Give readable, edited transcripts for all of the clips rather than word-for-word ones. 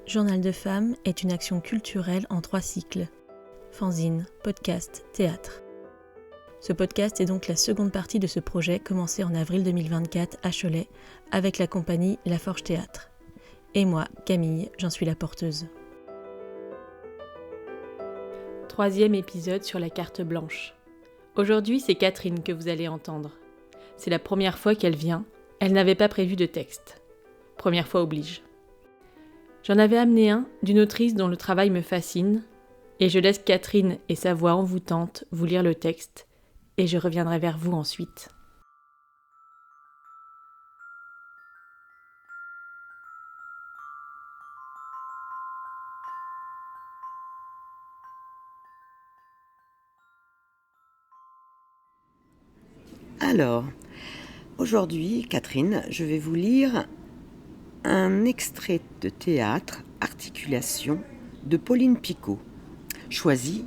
Journal de femmes est une action culturelle en 3 cycles. Fanzine, podcast, théâtre. Ce podcast est donc la seconde partie de ce projet commencé en avril 2024 à Cholet avec la compagnie La Forge Théâtre. Et moi, Camille, j'en suis la porteuse. 3e épisode sur la carte blanche. Aujourd'hui, c'est Catherine que vous allez entendre. C'est la première fois qu'elle vient. Elle n'avait pas prévu de texte. Première fois oblige. J'en avais amené un d'une autrice dont le travail me fascine, et je laisse Catherine et sa voix envoûtante vous lire le texte, et je reviendrai vers vous ensuite. Alors, aujourd'hui, Catherine, je vais vous lire un extrait de théâtre Articulation de Pauline Picot, choisi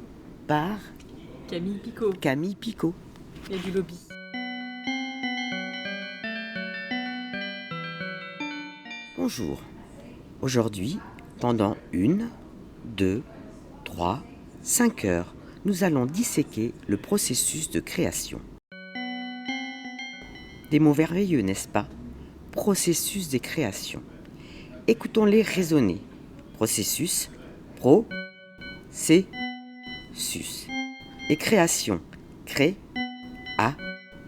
par Camille Picot. Et du lobby. Bonjour. Aujourd'hui, pendant 1, 2, 3, 5 heures, nous allons disséquer le processus de création. Des mots merveilleux, n'est-ce pas ? Processus de création. Écoutons-les résonner. Processus, pro, c, sus. Et création, cré, a,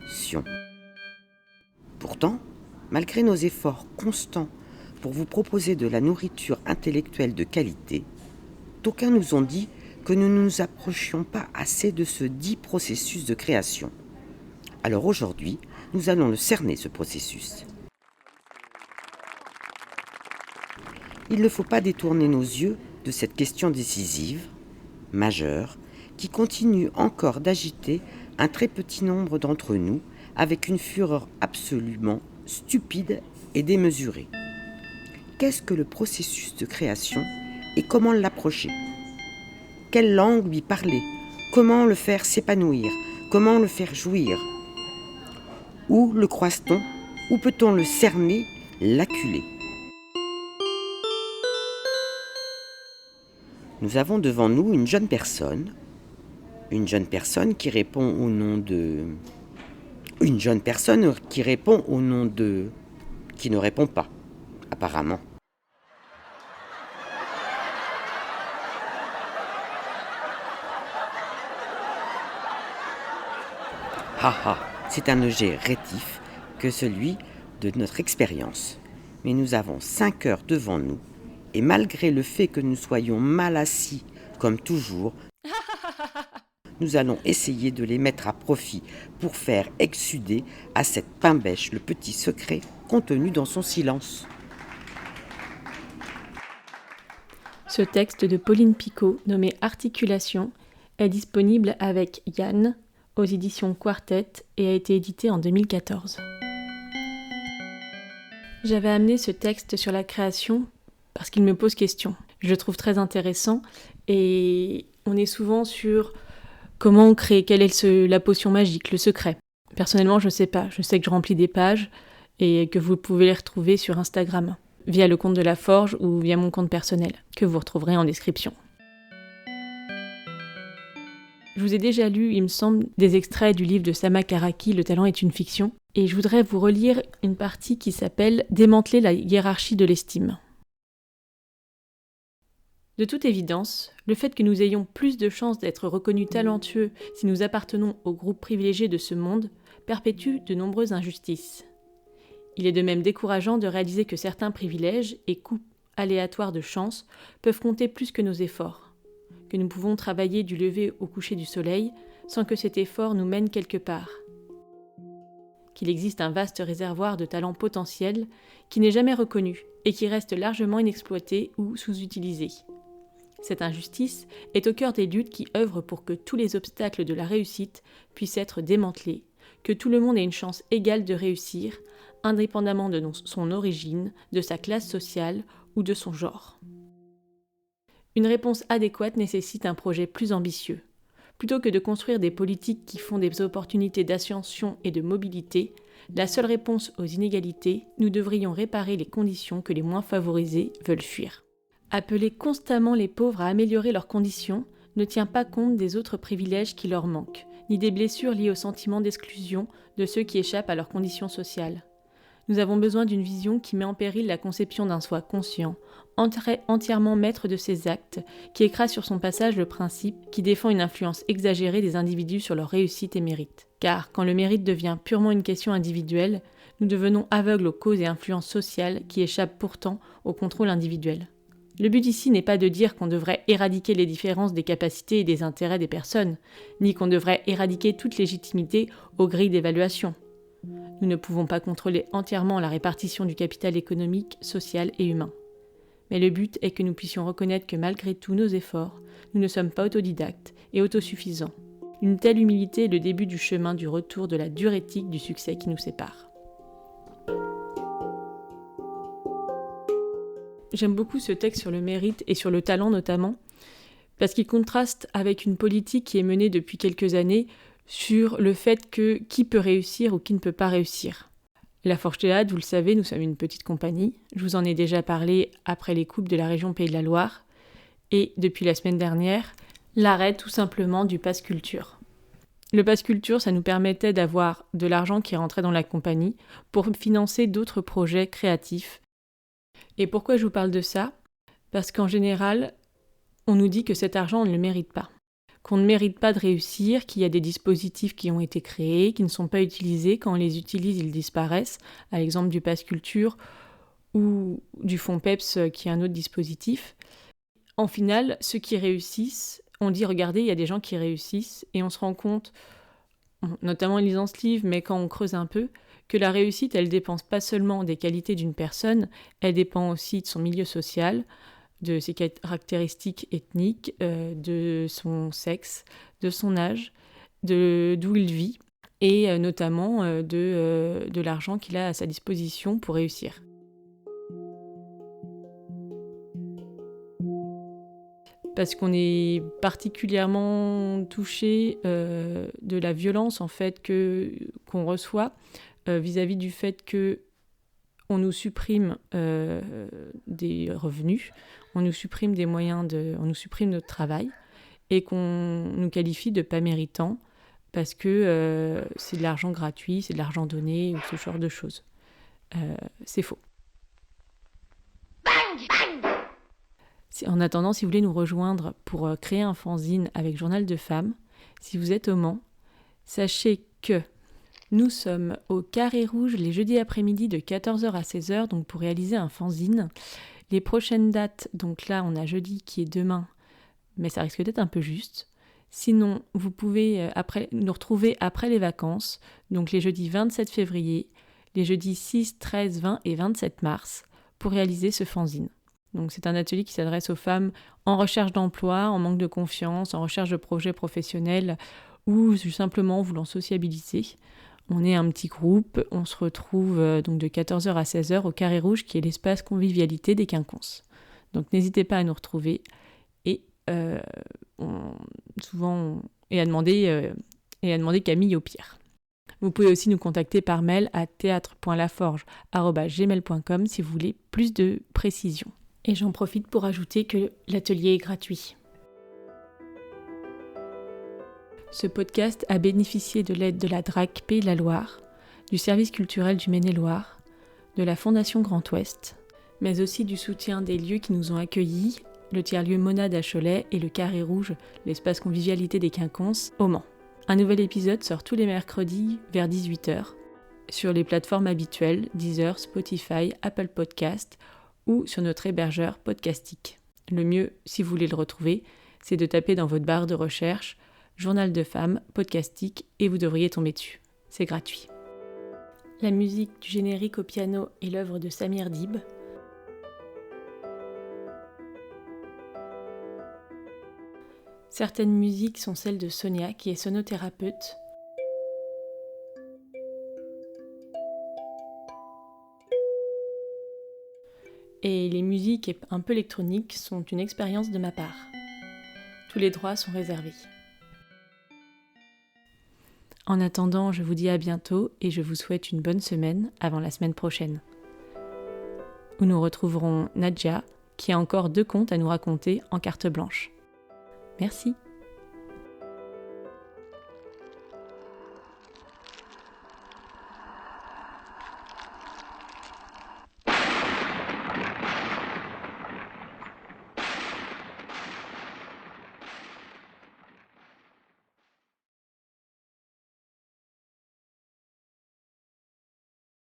sion. Pourtant, malgré nos efforts constants pour vous proposer de la nourriture intellectuelle de qualité, d'aucuns nous ont dit que nous ne nous approchions pas assez de ce dit processus de création. Alors aujourd'hui, nous allons le cerner, ce processus. Il ne faut pas détourner nos yeux de cette question décisive, majeure, qui continue encore d'agiter un très petit nombre d'entre nous avec une fureur absolument stupide et démesurée. Qu'est-ce que le processus de création et comment l'approcher ? Quelle langue lui parler ? Comment le faire s'épanouir ? Comment le faire jouir ? Où le croise-t-on ? Où peut-on le cerner, l'acculer ? Nous avons devant nous une jeune personne qui répond au nom de... Une jeune personne qui répond au nom de... qui ne répond pas, apparemment. Haha, c'est un objet rétif que celui de notre expérience. Mais nous avons 5 heures devant nous, et malgré le fait que nous soyons mal assis, comme toujours, nous allons essayer de les mettre à profit pour faire exsuder à cette pain-bêche le petit secret contenu dans son silence. Ce texte de Pauline Picot, nommé Articulation, est disponible avec Yann aux éditions Quartet et a été édité en 2014. J'avais amené ce texte sur la création parce qu'il me pose question. Je le trouve très intéressant et on est souvent sur comment on crée, quelle est la potion magique, le secret. Personnellement, je ne sais pas. Je sais que je remplis des pages et que vous pouvez les retrouver sur Instagram, via le compte de La Forge ou via mon compte personnel, que vous retrouverez en description. Je vous ai déjà lu, il me semble, des extraits du livre de Sama Karaki, Le talent est une fiction, et je voudrais vous relire une partie qui s'appelle « Démanteler la hiérarchie de l'estime ». De toute évidence, le fait que nous ayons plus de chances d'être reconnus talentueux si nous appartenons au groupe privilégié de ce monde perpétue de nombreuses injustices. Il est de même décourageant de réaliser que certains privilèges et coups aléatoires de chance peuvent compter plus que nos efforts, que nous pouvons travailler du lever au coucher du soleil sans que cet effort nous mène quelque part, qu'il existe un vaste réservoir de talents potentiels qui n'est jamais reconnu et qui reste largement inexploité ou sous-utilisé. Cette injustice est au cœur des luttes qui œuvrent pour que tous les obstacles de la réussite puissent être démantelés, que tout le monde ait une chance égale de réussir, indépendamment de son origine, de sa classe sociale ou de son genre. Une réponse adéquate nécessite un projet plus ambitieux. Plutôt que de construire des politiques qui font des opportunités d'ascension et de mobilité, la seule réponse aux inégalités, nous devrions réparer les conditions que les moins favorisés veulent fuir. Appeler constamment les pauvres à améliorer leurs conditions ne tient pas compte des autres privilèges qui leur manquent, ni des blessures liées au sentiment d'exclusion de ceux qui échappent à leurs conditions sociales. Nous avons besoin d'une vision qui met en péril la conception d'un soi conscient, entièrement maître de ses actes, qui écrase sur son passage le principe, qui défend une influence exagérée des individus sur leur réussite et mérite. Car quand le mérite devient purement une question individuelle, nous devenons aveugles aux causes et influences sociales qui échappent pourtant au contrôle individuel. Le but ici n'est pas de dire qu'on devrait éradiquer les différences des capacités et des intérêts des personnes, ni qu'on devrait éradiquer toute légitimité aux grilles d'évaluation. Nous ne pouvons pas contrôler entièrement la répartition du capital économique, social et humain. Mais le but est que nous puissions reconnaître que malgré tous nos efforts, nous ne sommes pas autodidactes et autosuffisants. Une telle humilité est le début du chemin du retour de la dure éthique du succès qui nous sépare. J'aime beaucoup ce texte sur le mérite et sur le talent notamment, parce qu'il contraste avec une politique qui est menée depuis quelques années sur le fait que qui peut réussir ou qui ne peut pas réussir. La Forge Théâtre, vous le savez, nous sommes une petite compagnie. Je vous en ai déjà parlé après les coupes de la région Pays de la Loire. Et depuis la semaine dernière, l'arrêt tout simplement du pass culture. Le pass culture, ça nous permettait d'avoir de l'argent qui rentrait dans la compagnie pour financer d'autres projets créatifs. Et pourquoi je vous parle de ça ? Parce qu'en général, on nous dit que cet argent, on ne le mérite pas. Qu'on ne mérite pas de réussir, qu'il y a des dispositifs qui ont été créés, qui ne sont pas utilisés. Quand on les utilise, ils disparaissent. À l'exemple du Pass Culture ou du Fonds PEPS, qui est un autre dispositif. En final, ceux qui réussissent, on dit, regardez, il y a des gens qui réussissent, et on se rend compte, notamment en lisant ce livre, mais quand on creuse un peu, que la réussite, elle ne dépend pas seulement des qualités d'une personne, elle dépend aussi de son milieu social, de ses caractéristiques ethniques, de son sexe, de son âge, d'où il vit, et notamment de l'argent qu'il a à sa disposition pour réussir. Parce qu'on est particulièrement touché de la violence en fait qu'on reçoit vis-à-vis du fait qu'on nous supprime des revenus, on nous supprime des moyens, on nous supprime notre travail et qu'on nous qualifie de pas méritants parce que c'est de l'argent gratuit, c'est de l'argent donné ou ce genre de choses. C'est faux. En attendant, si vous voulez nous rejoindre pour créer un fanzine avec Journal de Femmes, si vous êtes au Mans, sachez que nous sommes au Carré Rouge les jeudis après-midi de 14h à 16h, donc pour réaliser un fanzine. Les prochaines dates, donc là on a jeudi qui est demain, mais ça risque d'être un peu juste. Sinon, vous pouvez nous retrouver après les vacances, donc les jeudis 27 février, les jeudis 6, 13, 20 et 27 mars, pour réaliser ce fanzine. Donc c'est un atelier qui s'adresse aux femmes en recherche d'emploi, en manque de confiance, en recherche de projets professionnels ou simplement voulant sociabiliser. On est un petit groupe, on se retrouve donc de 14h à 16h au Carré Rouge qui est l'espace convivialité des Quinconces. Donc n'hésitez pas à nous retrouver et à demander Camille au pire. Vous pouvez aussi nous contacter par mail à théâtre.laforge@gmail.com si vous voulez plus de précisions. Et j'en profite pour ajouter que l'atelier est gratuit. Ce podcast a bénéficié de l'aide de la DRAC Pays de la Loire, du service culturel du Maine-et-Loire, de la Fondation Grand Ouest, mais aussi du soutien des lieux qui nous ont accueillis, le tiers-lieu Monade à Cholet et le Carré Rouge, l'espace convivialité des Quinconces, au Mans. Un nouvel épisode sort tous les mercredis vers 18h sur les plateformes habituelles Deezer, Spotify, Apple Podcast ou sur notre hébergeur Podcastique. Le mieux, si vous voulez le retrouver, c'est de taper dans votre barre de recherche Journal de Femmes, Podcastique et vous devriez tomber dessus. C'est gratuit. La musique du générique au piano est l'œuvre de Samir Dib. Certaines musiques sont celles de Sonia, qui est sonothérapeute. Et les musiques un peu électroniques sont une expérience de ma part. Tous les droits sont réservés. En attendant, je vous dis à bientôt et je vous souhaite une bonne semaine avant la semaine prochaine, où nous retrouverons Nadja qui a encore 2 contes à nous raconter en carte blanche. Merci.